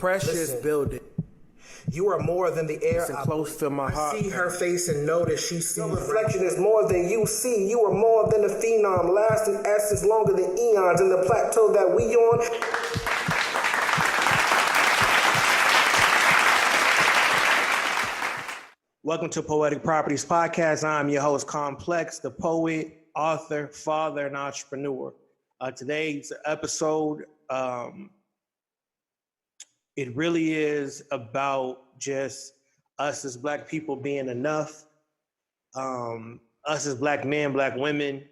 precious building. You are more than the air. Listen close to my heart. I see her face and notice she sees. Your reflection is more than you see. You are more than a phenom, lasting essence longer than eons. In the plateau that we on. Welcome to Poetic Properties podcast. I'm your host, Kamplexx, the poet, author, father, and entrepreneur. Today's episode, it really is about just us as Black people being enough, us as Black men, Black women.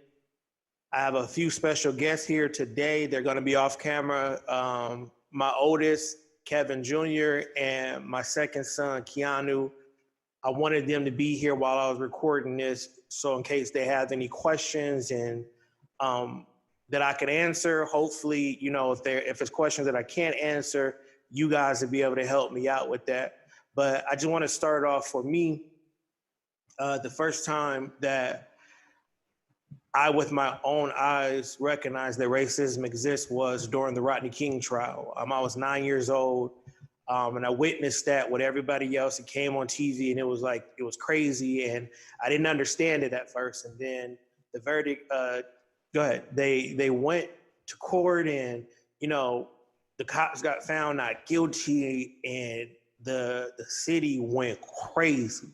I have a few special guests here today. They're going to be off camera. My oldest, Kevin Jr., and my second son, Keanu. I wanted them to be here while I was recording this, so in case they have any questions and that I could answer. Hopefully, you know, if it's questions that I can't answer, you guys will be able to help me out with that. But I just want to start off for me. The first time that I, with my own eyes, recognized that racism exists was during the Rodney King trial. I was 9 years old, and I witnessed that with everybody else. It came on TV, and it was crazy, and I didn't understand it at first. And then the verdict, they went to court, and you know, the cops got found not guilty, and the city went crazy.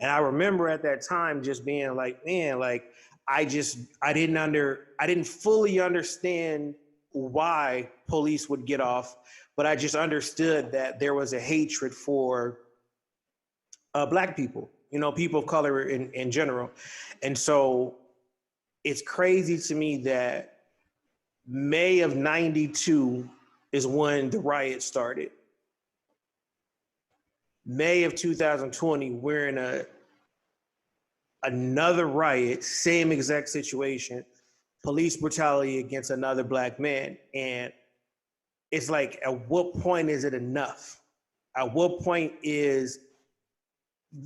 And I remember at that time just being like, man, like I didn't fully understand why police would get off, but I just understood that there was a hatred for Black people, you know, people of color in general. And so it's crazy to me that May of '92 is when the riot started. May of 2020, we're in another riot, same exact situation, police brutality against another Black man. And it's like, at what point is it enough? At what point is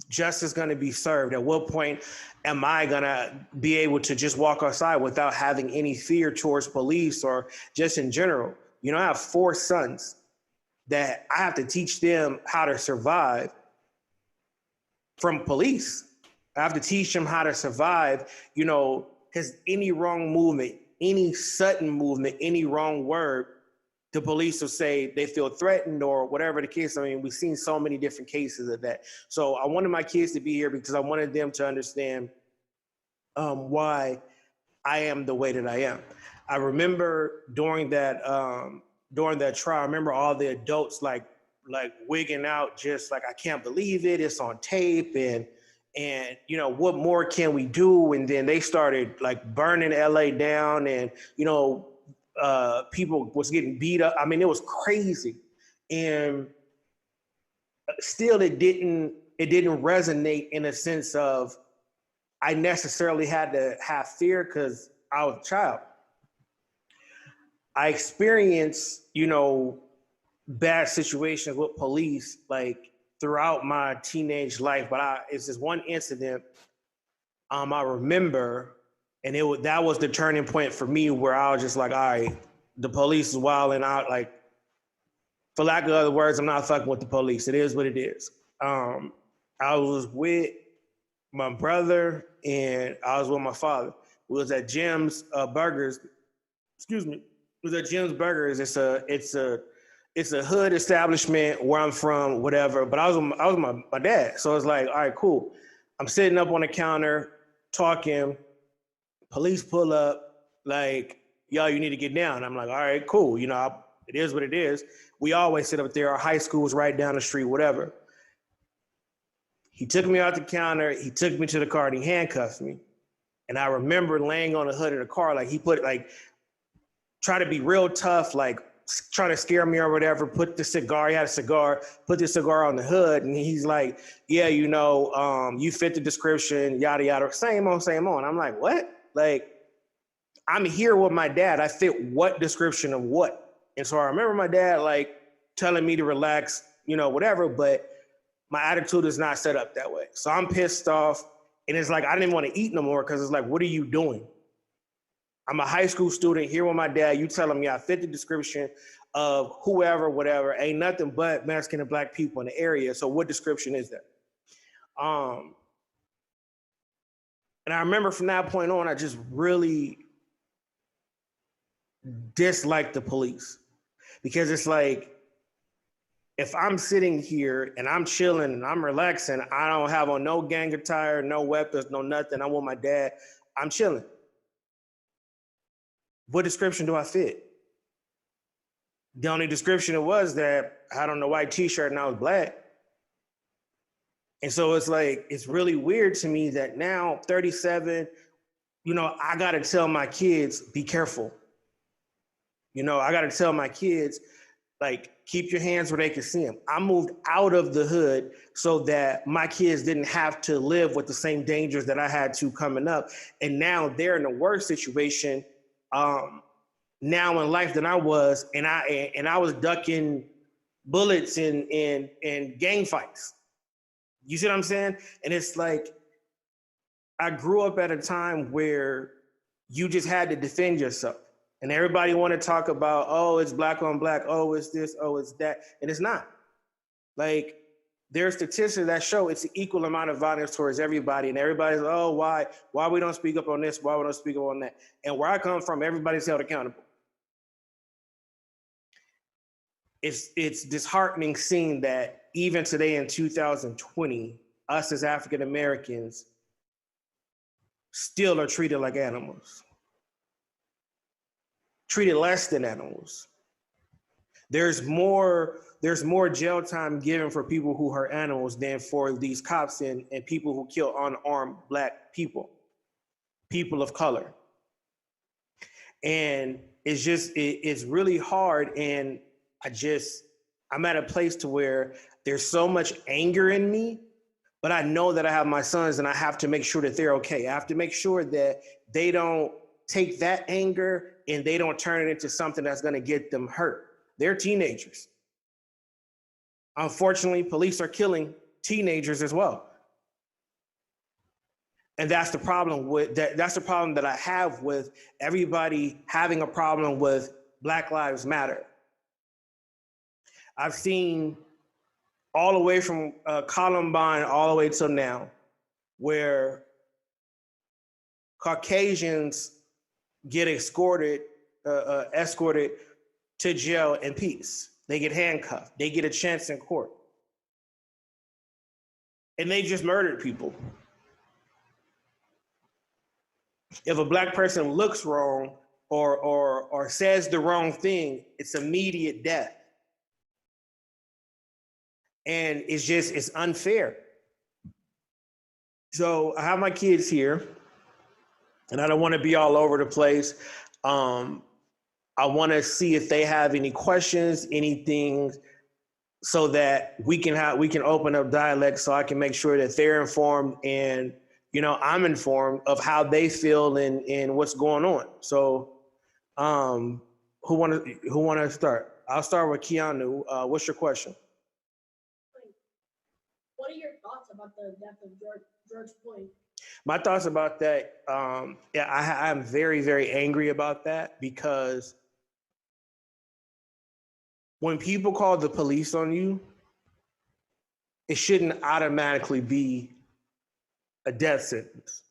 justice gonna be served? At what point am I gonna be able to just walk outside without having any fear towards police or just in general? You know, I have 4 sons that I have to teach them how to survive from police. I have to teach them how to survive, you know, because any wrong movement, any sudden movement, any wrong word, the police will say they feel threatened or whatever the case. I mean, we've seen so many different cases of that. So I wanted my kids to be here because I wanted them to understand why I am the way that I am. I remember during that trial, I remember all the adults like wigging out, just like, I can't believe it, it's on tape, and you know, what more can we do? And then they started like burning LA down, and you know, people was getting beat up. I mean, it was crazy. And still it didn't resonate in a sense of I necessarily had to have fear because I was a child. I experienced, you know, bad situations with police like throughout my teenage life, but it's this one incident I remember, and that was the turning point for me, where I was just like, all right, the police is wilding out. Like, for lack of other words, I'm not fucking with the police. It is what it is. I was with my brother and I was with my father. We was at Jim's Burgers. Excuse me. It was at Jim's Burgers. It's a hood establishment where I'm from, whatever. But I was with my dad. So it's like, all right, cool. I'm sitting up on the counter talking. Police pull up, like, yo, you need to get down. I'm like, all right, cool. You know, it is what it is. We always sit up there. Our high school was right down the street, whatever. He took me out the counter. He took me to the car and he handcuffed me. And I remember laying on the hood of the car, like he put, like, try to be real tough, like trying to scare me or whatever, put the cigar, he had a cigar, put the cigar on the hood. And he's like, yeah, you know, you fit the description, yada, yada, same on, same on. I'm like, what? Like, I'm here with my dad. I fit what description of what? And so I remember my dad like telling me to relax, you know, whatever, but my attitude is not set up that way. So I'm pissed off. And it's like, I didn't want to eat no more because it's like, what are you doing? I'm a high school student here with my dad. You telling me I fit the description of whoever, whatever, ain't nothing but Mexican and black people in the area. So what description is that? And I remember from that point on, I just really disliked the police, because it's like, if I'm sitting here and I'm chilling and I'm relaxing, I don't have on no gang attire, no weapons, no nothing. I'm with my dad. I'm chilling. What description do I fit? The only description it was that I had on a white t-shirt and I was black. And so it's like, it's really weird to me that now, 37, I got to tell my kids, be careful. I got to tell my kids, like, keep your hands where they can see them. I moved out of the hood so that my kids didn't have to live with the same dangers that I had to coming up. And now they're in a worse situation now in life than I was. And I was ducking bullets in gang fights. You see what I'm saying? And it's like, I grew up at a time where you just had to defend yourself. And everybody want to talk about, oh, it's black on black, oh, it's this, oh, it's that. And it's not. Like, there are statistics that show it's an equal amount of violence towards everybody. And everybody's, oh, why we don't speak up on this? Why we don't speak up on that? And where I come from, everybody's held accountable. It's disheartening seeing that even today in 2020, us as African Americans still are treated like animals. Treated less than animals. There's more jail time given for people who hurt animals than for these cops and people who kill unarmed black people of color. And it's really hard. And I'm at a place to where there's so much anger in me, but I know that I have my sons and I have to make sure that they're okay. I have to make sure that they don't take that anger and they don't turn it into something that's going to get them hurt. They're teenagers. Unfortunately, police are killing teenagers as well. And that's the problem that's the problem that I have with everybody having a problem with Black Lives Matter. I've seen all the way from Columbine all the way till now, where Caucasians get escorted to jail in peace. They get handcuffed. They get a chance in court. And they just murdered people. If a black person looks wrong or says the wrong thing, it's immediate death. And it's unfair. So I have my kids here, and I don't want to be all over the place. I want to see if they have any questions, anything, so that we can open up dialect, so I can make sure that they're informed and I'm informed of how they feel and what's going on. So, who want to start? I'll start with Keanu. What's your question? What are your thoughts about the death of George Floyd? My thoughts about that, I'm very, very angry about that, because when people call the police on you, it shouldn't automatically be a death sentence.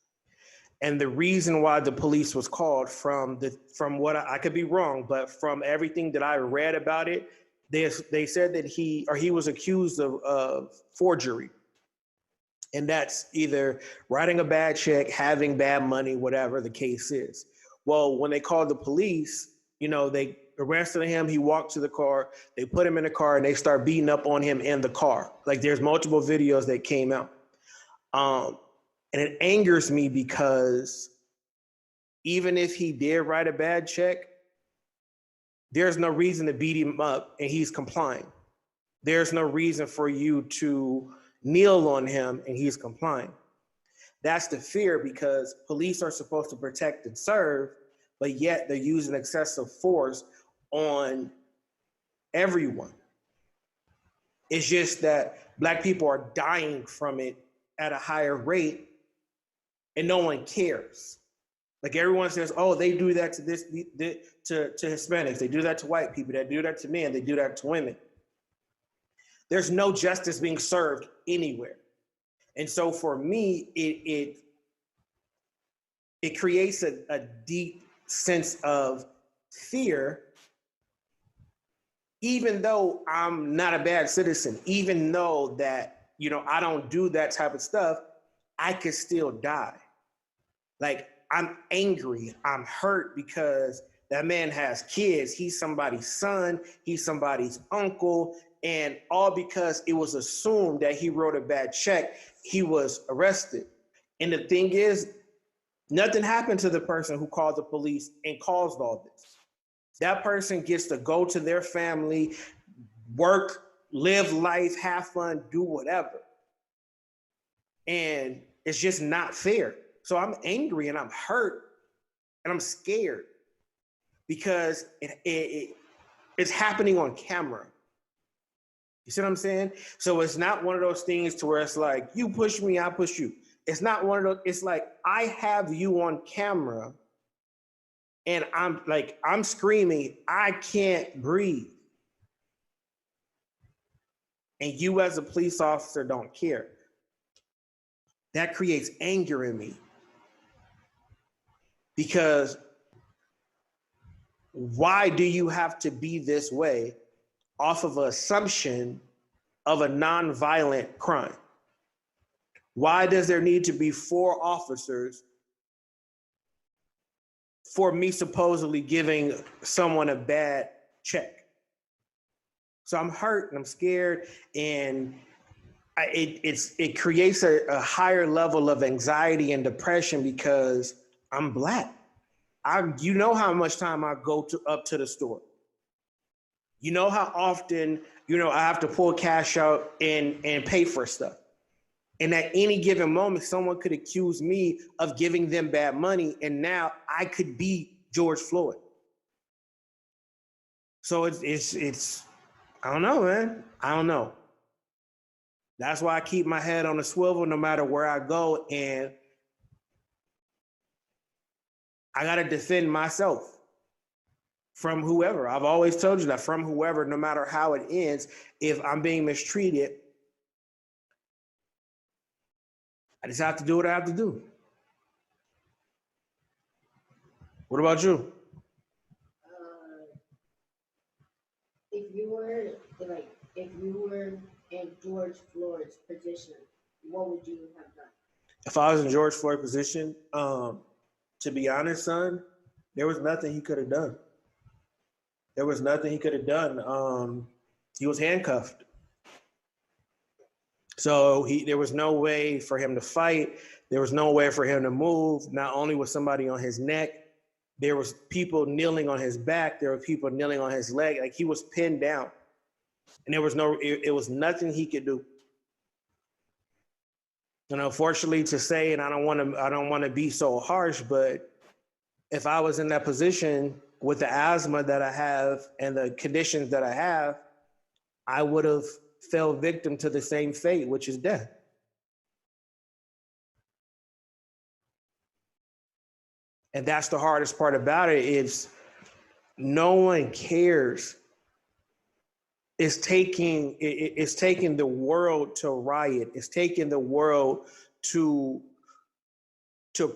And the reason why the police was called, from what I could be wrong, but from everything that I read about it, they said that he was accused of forgery. And that's either writing a bad check, having bad money, whatever the case is. Well, when they called the police, they arrested him. He walked to the car. They put him in the car and they start beating up on him in the car. Like, there's multiple videos that came out. And it angers me, because even if he did write a bad check, there's no reason to beat him up and he's complying. There's no reason for you to kneel on him and he's complying. That's the fear, because police are supposed to protect and serve, but yet they're using excessive force on everyone. It's just that Black people are dying from it at a higher rate and no one cares. Like everyone says, oh, they do that to to Hispanics. They do that to white people. They do that to men. They do that to women. There's no justice being served anywhere. And so for me, it creates a deep sense of fear, even though I'm not a bad citizen, even though that, I don't do that type of stuff, I could still die. Like, I'm angry, I'm hurt because that man has kids. He's somebody's son, he's somebody's uncle, and all because it was assumed that he wrote a bad check, he was arrested. And the thing is, nothing happened to the person who called the police and caused all this. That person gets to go to their family, work, live life, have fun, do whatever. And it's just not fair. So I'm angry and I'm hurt and I'm scared because it's happening on camera. You see what I'm saying? So it's not one of those things to where it's like, you push me, I push you. It's not one of those, it's like, I have you on camera and I'm screaming, I can't breathe. And you as a police officer don't care. That creates anger in me. Because why do you have to be this way off of an assumption of a nonviolent crime? Why does there need to be 4 officers for me supposedly giving someone a bad check? So I'm hurt and I'm scared, and it creates a higher level of anxiety and depression because I'm Black. You know how much time I go up to the store. You know how often, I have to pull cash out and pay for stuff. And at any given moment, someone could accuse me of giving them bad money, and now I could be George Floyd. So it's I don't know, man. I don't know. That's why I keep my head on a swivel no matter where I go, and I gotta defend myself from whoever. I've always told you that, from whoever, no matter how it ends, if I'm being mistreated, I just have to do what I have to do. What about you? If you were in George Floyd's position, what would you have done? If I was in George Floyd's position, to be honest, son, there was nothing he could have done. There was nothing he could have done. He was handcuffed. So there was no way for him to fight. There was no way for him to move. Not only was somebody on his neck, there was people kneeling on his back. There were people kneeling on his leg. Like, he was pinned down, and there was it was nothing he could do. And unfortunately to say, and I don't want to be so harsh, but if I was in that position with the asthma that I have and the conditions that I have, I would have fell victim to the same fate, which is death. And that's the hardest part about it, is no one cares. It's taking the world to riot. It's taking the world to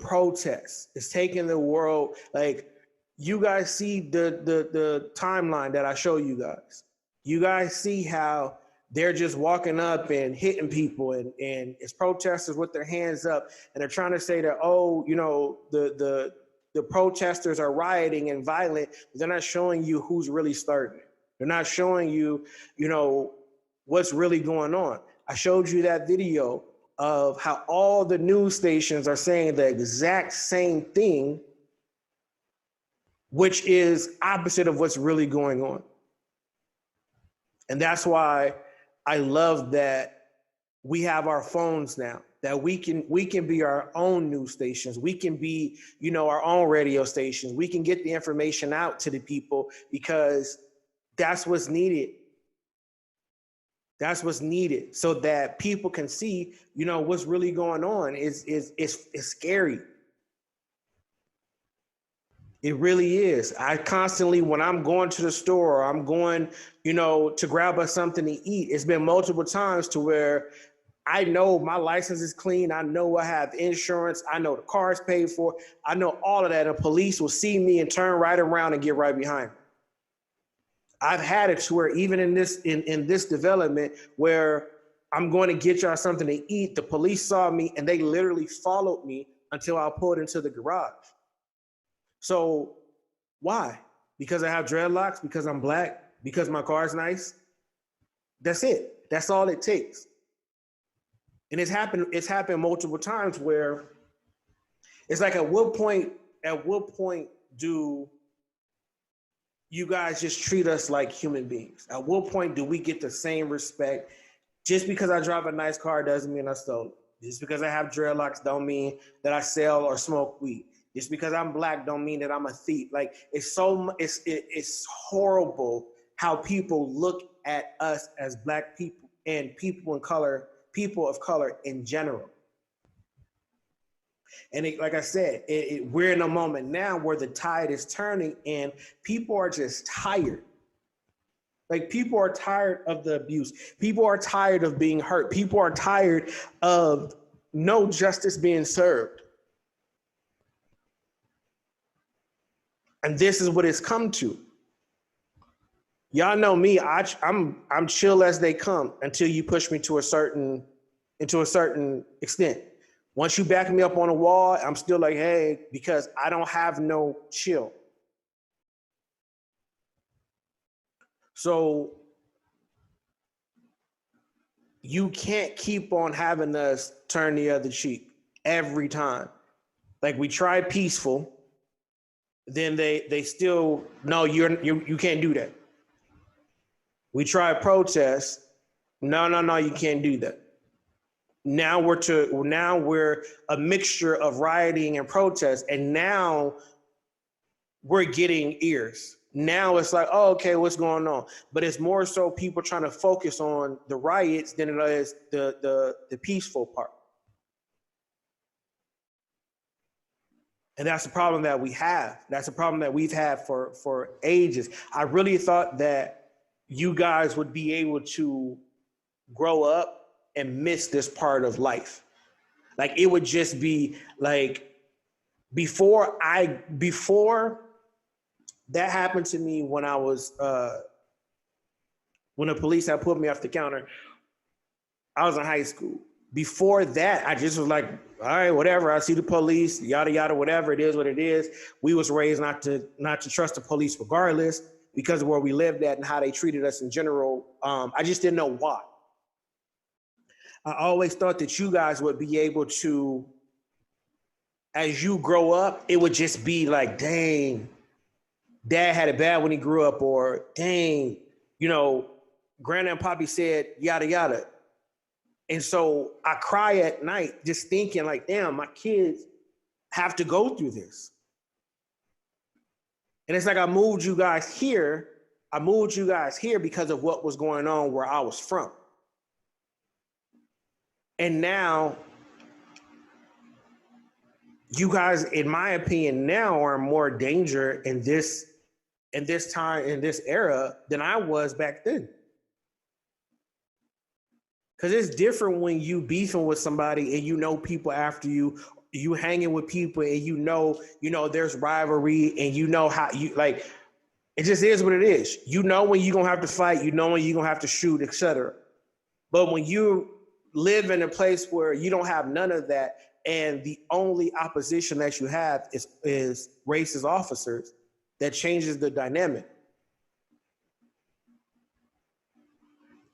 protest. It's taking the world, like, you guys see the timeline that I show you guys. You guys see how they're just walking up and hitting people, and it's protesters with their hands up, and they're trying to say that, oh, the protesters are rioting and violent. They're not showing you who's really starting it. They're not showing you, what's really going on. I showed you that video of how all the news stations are saying the exact same thing, which is opposite of what's really going on. And that's why I love that we have our phones now, that we can be our own news stations. We can be, our own radio stations. We can get the information out to the people, because that's what's needed. That's what's needed, so that people can see, what's really going on. It's scary. It really is. I constantly, when I'm going to the store, or I'm going, to grab us something to eat, it's been multiple times to where I know my license is clean. I know I have insurance. I know the car is paid for. I know all of that. And police will see me and turn right around and get right behind me. I've had it to where even in this development where I'm going to get y'all something to eat, the police saw me and they literally followed me until I pulled into the garage. So why? Because I have dreadlocks? Because I'm black? Because my car's nice? That's it. That's all it takes. And it's happened multiple times where it's like, at what point do you guys just treat us like human beings? At what point do we get the same respect? Just because I drive a nice car doesn't mean I stole it. Just because I have dreadlocks don't mean that I sell or smoke weed. Just because I'm black don't mean that I'm a thief. Like, it's horrible how people look at us as black people and people of color in general. And like I said, we're in a moment now where the tide is turning and people are just tired. Like, people are tired of the abuse. People are tired of being hurt. People are tired of no justice being served. And this is what it's come to. Y'all know me. I'm chill as they come until you push me to a certain extent. Once you back me up on a wall, I'm still like, hey, because I don't have no chill. So you can't keep on having us turn the other cheek every time. Like, we try peaceful, then they still, no, you can't do that. We try protest, no, you can't do that. Now we're a mixture of rioting and protest, and now we're getting ears. Now it's like, oh, okay, what's going on? But it's more so people trying to focus on the riots than it is the peaceful part. And that's the problem that we have. That's a problem that we've had for ages. I really thought that you guys would be able to grow up and miss this part of life. Like, it would just be like, before that happened to me when I was when the police had put me off the counter, I was in high school. Before that, I just was like, all right, whatever. I see the police, yada yada, whatever. It is what it is. We was raised not to trust the police regardless, because of where we lived at and how they treated us in general. I just didn't know why. I always thought that you guys would be able to, as you grow up, it would just be like, dang, dad had it bad when he grew up, or dang, Grandma and Poppy said yada yada. And so I cry at night just thinking like, damn, my kids have to go through this. And it's like, I moved you guys here because of what was going on where I was from. And now you guys, in my opinion, now are in more danger in this time, in this era, than I was back then. Because it's different when you beefing with somebody and people after you hanging with people and there's rivalry and how it just is what it is. When you're going to have to fight, when you're going to have to shoot, etc. But when you live in a place where you don't have none of that, and the only opposition that you have is racist officers, that changes the dynamic.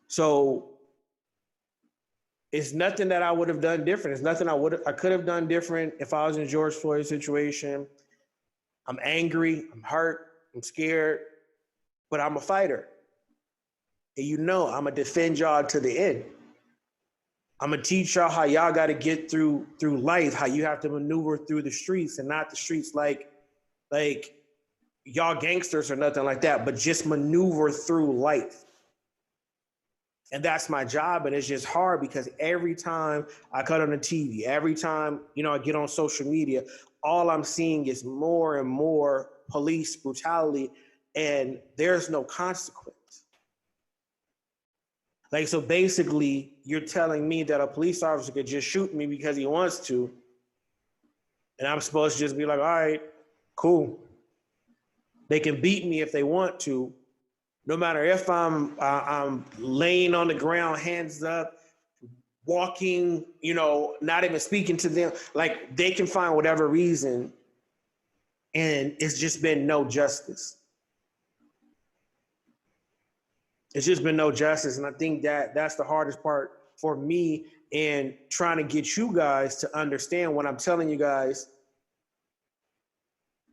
So it's nothing that I would have done different. It's nothing I could have done different if I was in George Floyd's situation. I'm angry, I'm hurt, I'm scared, but I'm a fighter. And I'm gonna defend y'all to the end. I'm gonna teach y'all how y'all gotta get through life, how you have to maneuver through the streets, and not the streets like y'all gangsters or nothing like that, but just maneuver through life. And that's my job. And it's just hard because every time I cut on the TV, every time, I get on social media, all I'm seeing is more and more police brutality, and there's no consequence. Like, so basically, you're telling me that a police officer could just shoot me because he wants to, and I'm supposed to just be like, all right, cool. They can beat me if they want to, no matter if I'm laying on the ground, hands up, walking, not even speaking to them. Like, they can find whatever reason, and it's just been no justice. It's just been no justice. And I think that that's the hardest part for me in trying to get you guys to understand when I'm telling you guys,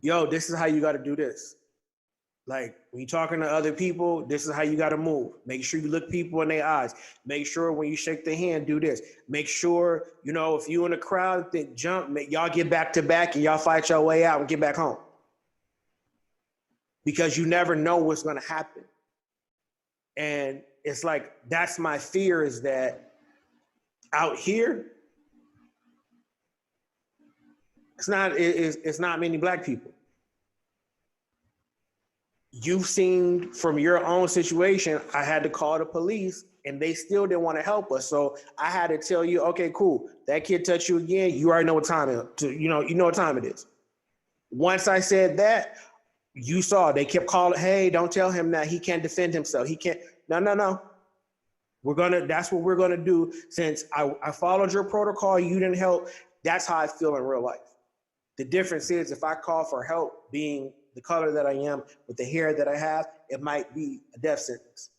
yo, this is how you got to do this. Like, when you're talking to other people, this is how you got to move. Make sure you look people in their eyes. Make sure when you shake their hand, do this. Make sure, if you in a crowd that jump, y'all get back to back and y'all fight your way out and get back home. Because you never know what's going to happen. And it's like, that's my fear, is that out here, it's not many black people. You've seen from your own situation, I had to call the police and they still didn't want to help us. So I had to tell you, okay, cool. That kid touched you again. You already know what time it is. You know what time it is. Once I said that, you saw they kept calling, hey, don't tell him that he can't defend himself. He can't. No. That's what we're going to do. Since I followed your protocol, you didn't help. That's how I feel in real life. The difference is, if I call for help, being the color that I am, with the hair that I have, it might be a death sentence.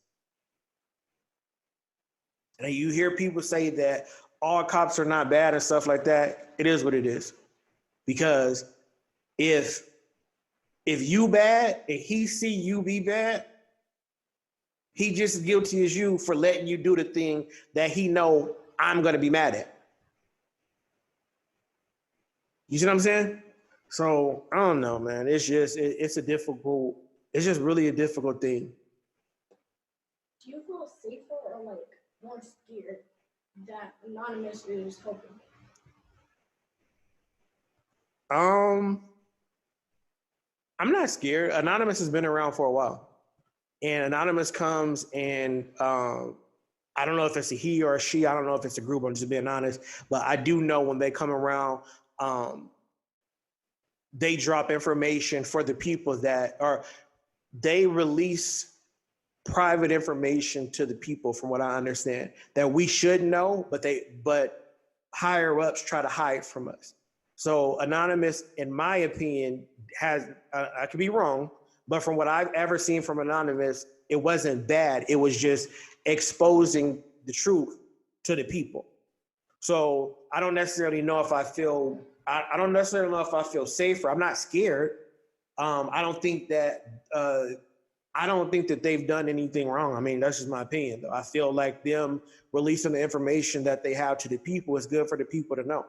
And you hear people say that all cops are not bad and stuff like that. It is what it is. Because if you bad and he see you be bad, he just as guilty as you for letting you do the thing that he know I'm gonna be mad at. You see what I'm saying? So I don't know, man. It's just it's just really a difficult thing. Do you feel safer or like more scared that Anonymous is helping? I'm not scared. Anonymous has been around for a while. And Anonymous comes and I don't know if it's a he or a she. I don't know if it's a group. I'm just being honest. But I do know when they come around, they drop information for the people they release private information to the people, from what I understand, that we should know, but higher ups try to hide from us. So Anonymous, in my opinion, I could be wrong, but from what I've ever seen from Anonymous, it wasn't bad. It was just exposing the truth to the people. So I don't necessarily know if I feel safer. I'm not scared. I don't think that they've done anything wrong. I mean, that's just my opinion, though. I feel like them releasing the information that they have to the people is good for the people to know.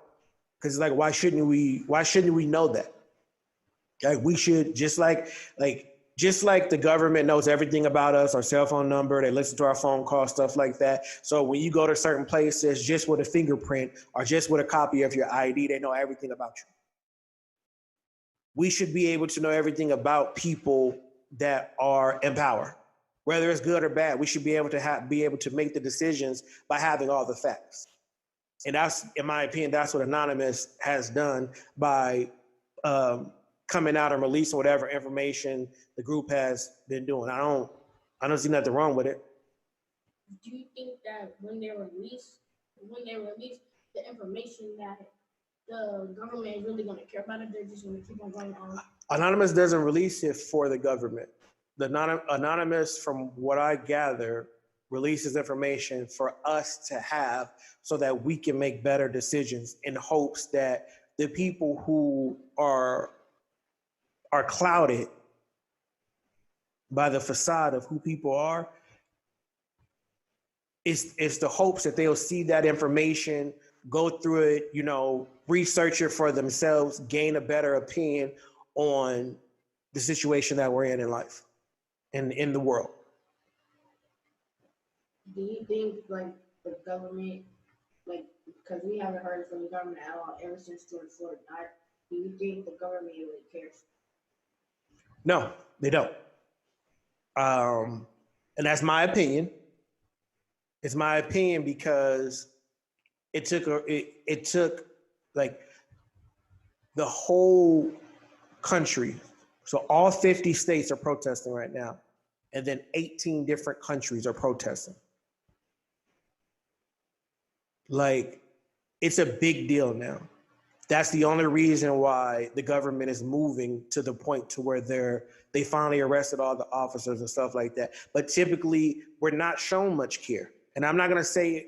Because it's like, why shouldn't we know that? Like, we should, just like the government knows everything about us, our cell phone number, they listen to our phone call, stuff like that. So when you go to certain places, just with a fingerprint or just with a copy of your ID, they know everything about you. We should be able to know everything about people that are in power, whether it's good or bad. We should be able to make the decisions by having all the facts. And that's, in my opinion, that's what Anonymous has done by coming out and releasing whatever information the group has been doing. I don't see nothing wrong with it. Do you think that when they release the information, that the government is really going to care about it? They're just going to keep on going on. Anonymous doesn't release it for the government. The Anonymous, from what I gather, releases information for us to have so that we can make better decisions, in hopes that the people who are clouded by the facade of who people are, it's the hopes that they'll see that information, go through it, research it for themselves, gain a better opinion on the situation that we're in life and in the world. Do you think, like, the government, like, because we haven't heard from the government at all ever since George Floyd died, do you think the government really cares? No, they don't. And that's my opinion. It's my opinion because it took like the whole country. So all 50 states are protesting right now, and then 18 different countries are protesting. Like, it's a big deal now. That's the only reason why the government is moving to the point to where they finally arrested all the officers and stuff like that. But typically, we're not shown much care. And I'm not going to say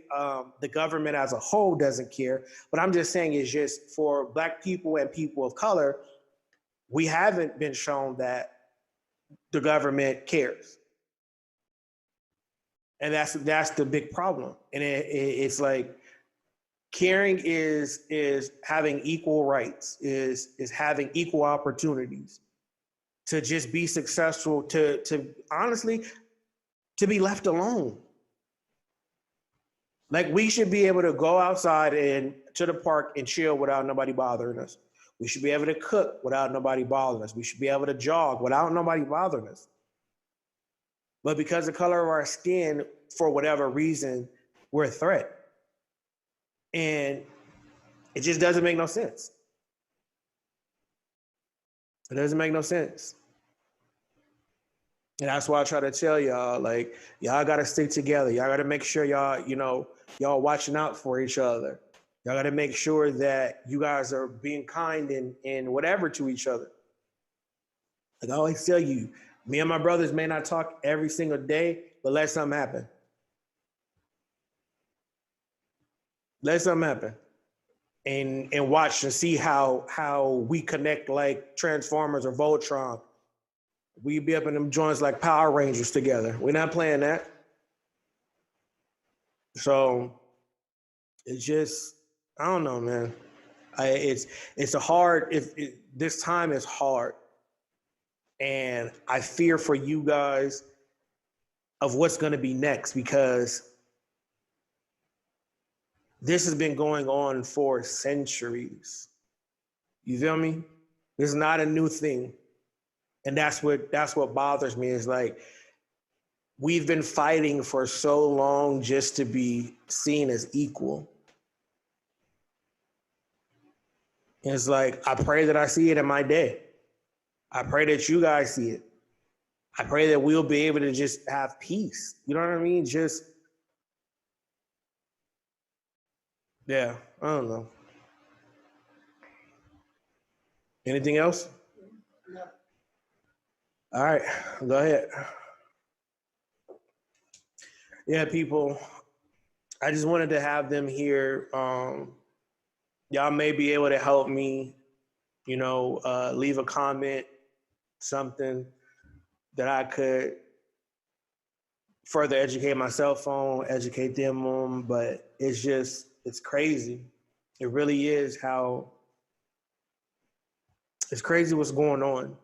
the government as a whole doesn't care, but I'm just saying it's just for Black people and people of color, we haven't been shown that the government cares. And that's the big problem. And it's like, caring is having equal rights, is having equal opportunities to just be successful, to honestly, to be left alone. Like, we should be able to go outside and to the park and chill without nobody bothering us. We should be able to cook without nobody bothering us. We should be able to jog without nobody bothering us. But because of the color of our skin, for whatever reason, we're a threat. And it just doesn't make no sense. It doesn't make no sense. And that's why I try to tell y'all, like, y'all got to stick together. Y'all got to make sure y'all watching out for each other. Y'all got to make sure that you guys are being kind and whatever to each other. Like I always tell you, me and my brothers may not talk every single day, but let something happen. Let something happen. And watch and see how we connect like Transformers or Voltron. We be up in them joints like Power Rangers together. We're not playing that. So it's just, I don't know, man. It's a hard, this time is hard. And I fear for you guys of what's going to be next, because this has been going on for centuries. You feel me? This is not a new thing. And that's what bothers me, is like, we've been fighting for so long just to be seen as equal. And it's like, I pray that I see it in my day. I pray that you guys see it. I pray that we'll be able to just have peace. You know what I mean? Just, yeah, I don't know. Anything else? No. All right, go ahead. Yeah, people, I just wanted to have them here. Y'all may be able to help me, leave a comment, something that I could further educate myself on, educate them on, but it's crazy. It really is it's crazy what's going on.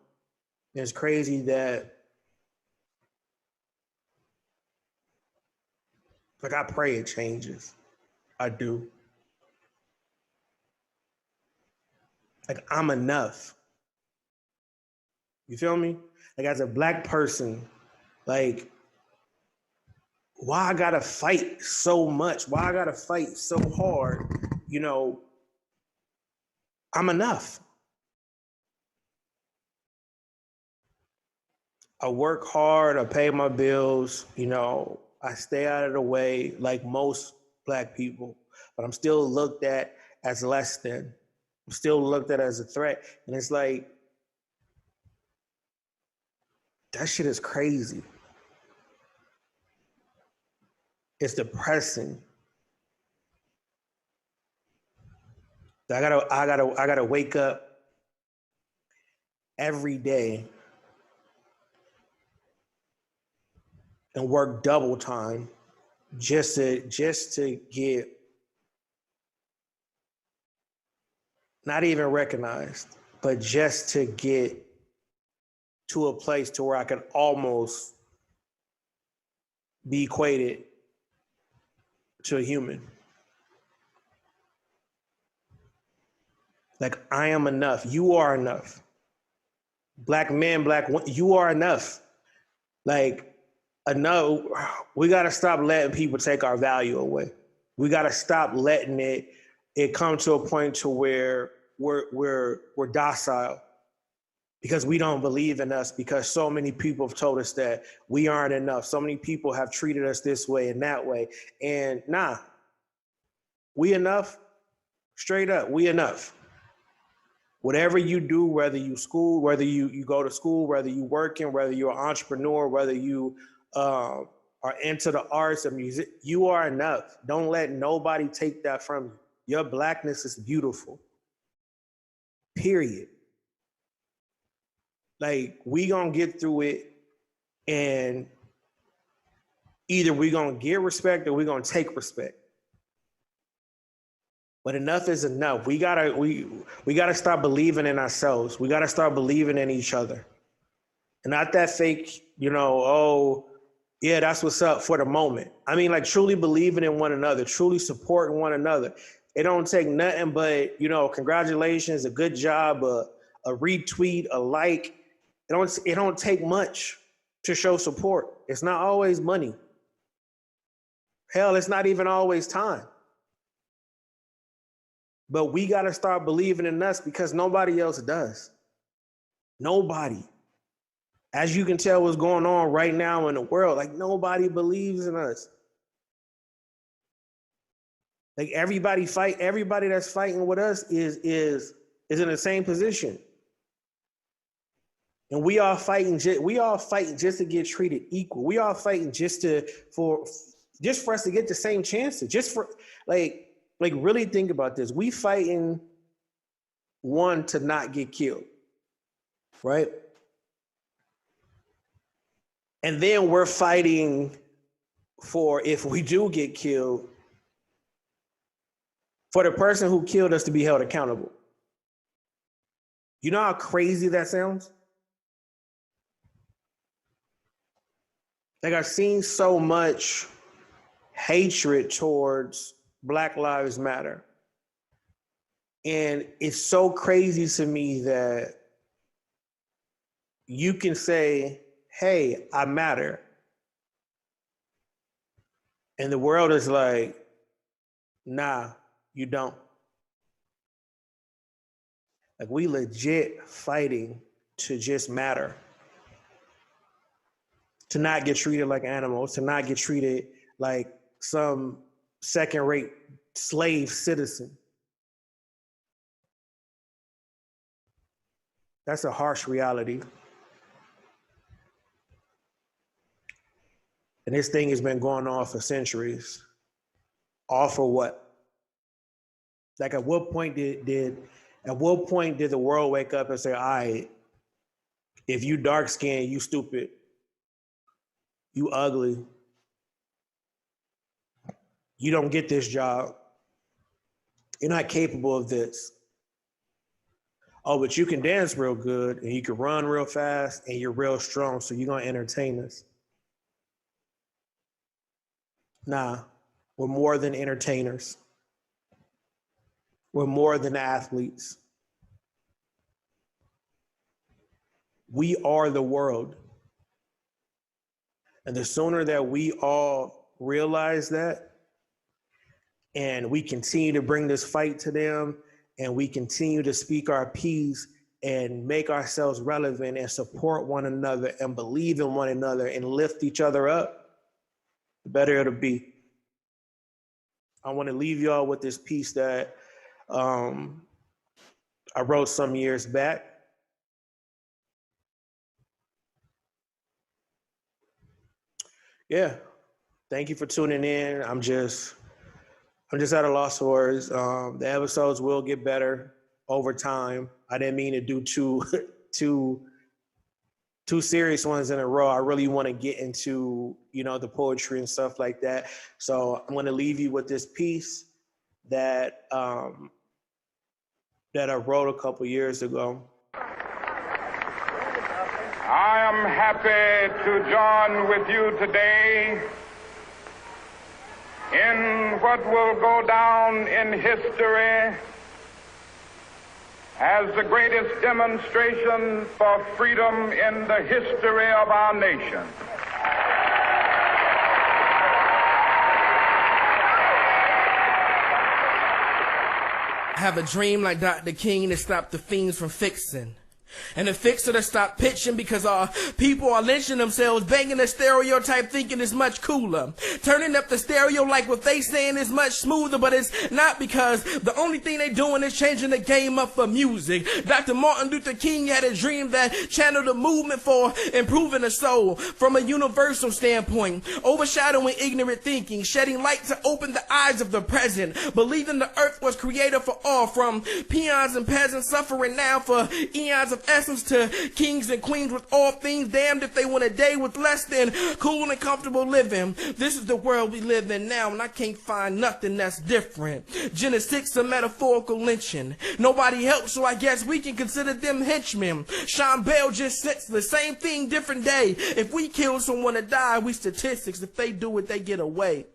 It's crazy that, like, I pray it changes. I do. Like, I'm enough. You feel me? Like, as a Black person, like, why I gotta fight so much? Why I gotta fight so hard? I'm enough. I work hard, I pay my bills, I stay out of the way like most Black people, but I'm still looked at as less than. I'm still looked at as a threat. And it's like, that shit is crazy. It's depressing. I gotta wake up every day and work double time just to get not even recognized, but just to get to a place to where I can almost be equated to a human. Like, I am enough. You are enough. black men, you are enough. Like, enough. We got to stop letting people take our value away. We got to stop letting it come to a point to where we're docile because we don't believe in us, because so many people have told us that we aren't enough. So many people have treated us this way and that way. And nah, we enough. Straight up, we enough. Whatever you do, whether you school, whether you go to school, whether you working, whether you're an entrepreneur, whether you are into the arts or music, you are enough. Don't let nobody take that from you. Your blackness is beautiful. Period. Like, we gonna get through it, and either we gonna get respect or we gonna take respect. But enough is enough. We gotta start believing in ourselves. We gotta start believing in each other. And not that fake, oh, yeah, that's what's up for the moment. I mean, like, truly believing in one another, truly supporting one another. It don't take nothing but, congratulations, a good job, a retweet, a like. It don't take much to show support. It's not always money. Hell, it's not even always time. But we got to start believing in us because nobody else does. Nobody. As you can tell what's going on right now in the world, like, nobody believes in us. Like, everybody that's fighting with us is in the same position. And we all fighting just to get treated equal. We all fighting just for us to get the same chances. Just for like really think about this. We fighting, one, to not get killed, right? And then we're fighting for, if we do get killed, for the person who killed us to be held accountable. You know how crazy that sounds? Like, I've seen so much hatred towards Black Lives Matter. And it's so crazy to me that you can say, hey, I matter. And the world is like, nah, you don't. Like, we legit fighting to just matter. To not get treated like animals, to not get treated like some second-rate slave citizen. That's a harsh reality. And this thing has been going on for centuries. All for what? Like, at what point did the world wake up and say, all right, if you dark-skinned, you stupid, you ugly, you don't get this job, you're not capable of this. Oh, but you can dance real good and you can run real fast and you're real strong, so you're gonna entertain us. Nah, we're more than entertainers. We're more than athletes. We are the world. And the sooner that we all realize that, and we continue to bring this fight to them, and we continue to speak our piece and make ourselves relevant and support one another and believe in one another and lift each other up, the better it'll be. I want to leave y'all with this piece that I wrote some years back. Yeah, thank you for tuning in. I'm just at a loss for words. The episodes will get better over time. I didn't mean to do two serious ones in a row. I really want to get into, the poetry and stuff like that. So I'm going to leave you with this piece that I wrote a couple years ago. I am happy to join with you today in what will go down in history as the greatest demonstration for freedom in the history of our nation. I have a dream like Dr. King to stop the fiends from fixing. And the fixer to stop pitching because our people are lynching themselves, banging a stereotype thinking it's much cooler. Turning up the stereo like what they saying is much smoother, but it's not because the only thing they doing is changing the game up for music. Dr. Martin Luther King had a dream that channeled the movement for improving the soul from a universal standpoint, overshadowing ignorant thinking, shedding light to open the eyes of the present, believing the earth was created for all, from peons and peasants suffering now for eons of essence to kings and queens with all things damned if they want a day with less than cool and comfortable living. This is the world we live in now, and I can't find nothing that's different. Genetics a metaphorical lynching. Nobody helps, so I guess we can consider them henchmen. Sean Bell just says the same thing, different day. If we kill someone to die, we statistics. If they do it, they get away.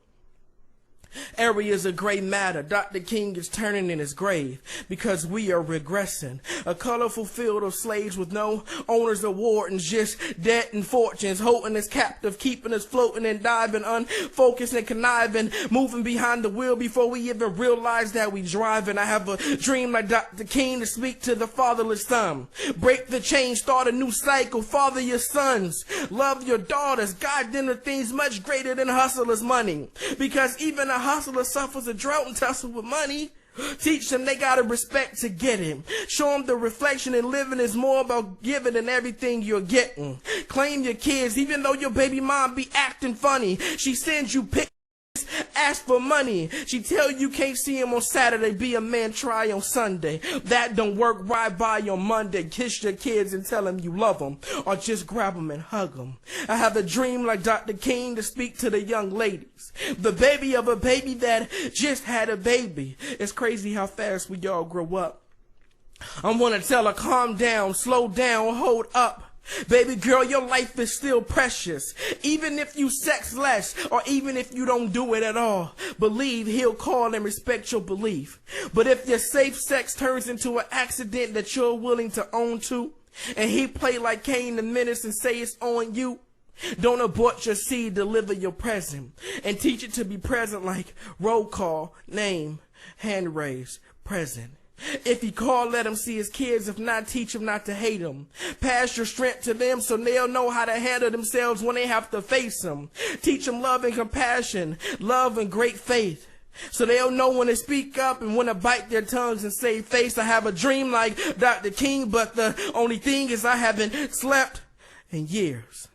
Areas of gray matter. Dr. King is turning in his grave because we are regressing. A colorful field of slaves with no owners or wardens, just debt and fortunes, holding us captive, keeping us floating and diving, unfocused and conniving, moving behind the wheel before we even realize that we driving. I have a dream like Dr. King to speak to the fatherless son. Break the chain, start a new cycle, father your sons, love your daughters. God, then the things much greater than hustlers' money, because even a hustler suffers a drought and tussle with money. Teach them they gotta respect to get him. Show them the reflection in living is more about giving than everything you're getting. Claim your kids even though your baby mom be acting funny. She sends you pictures, ask for money. She tell you can't see him on Saturday, be a man, try on Sunday. That don't work, ride by on Monday. Kiss your kids and tell them you love them, or just grab them and hug them. I have a dream like Dr. King to speak to the young ladies. The baby of a baby that just had a baby. It's crazy how fast we all grow up. I wanna tell her calm down, slow down, hold up. Baby girl, your life is still precious. Even if you sex less, or even if you don't do it at all, believe he'll call and respect your belief. But if your safe sex turns into an accident that you're willing to own to, and he play like Cain the Menace and say it's on you, don't abort your seed, deliver your present, and teach it to be present like roll call, name, hand raise, present. If he call, let him see his kids. If not, teach him not to hate them. Pass your strength to them so they'll know how to handle themselves when they have to face them. Teach them love and compassion, love and great faith, so they'll know when to speak up and when to bite their tongues and save face. I have a dream like Dr. King, but the only thing is I haven't slept in years.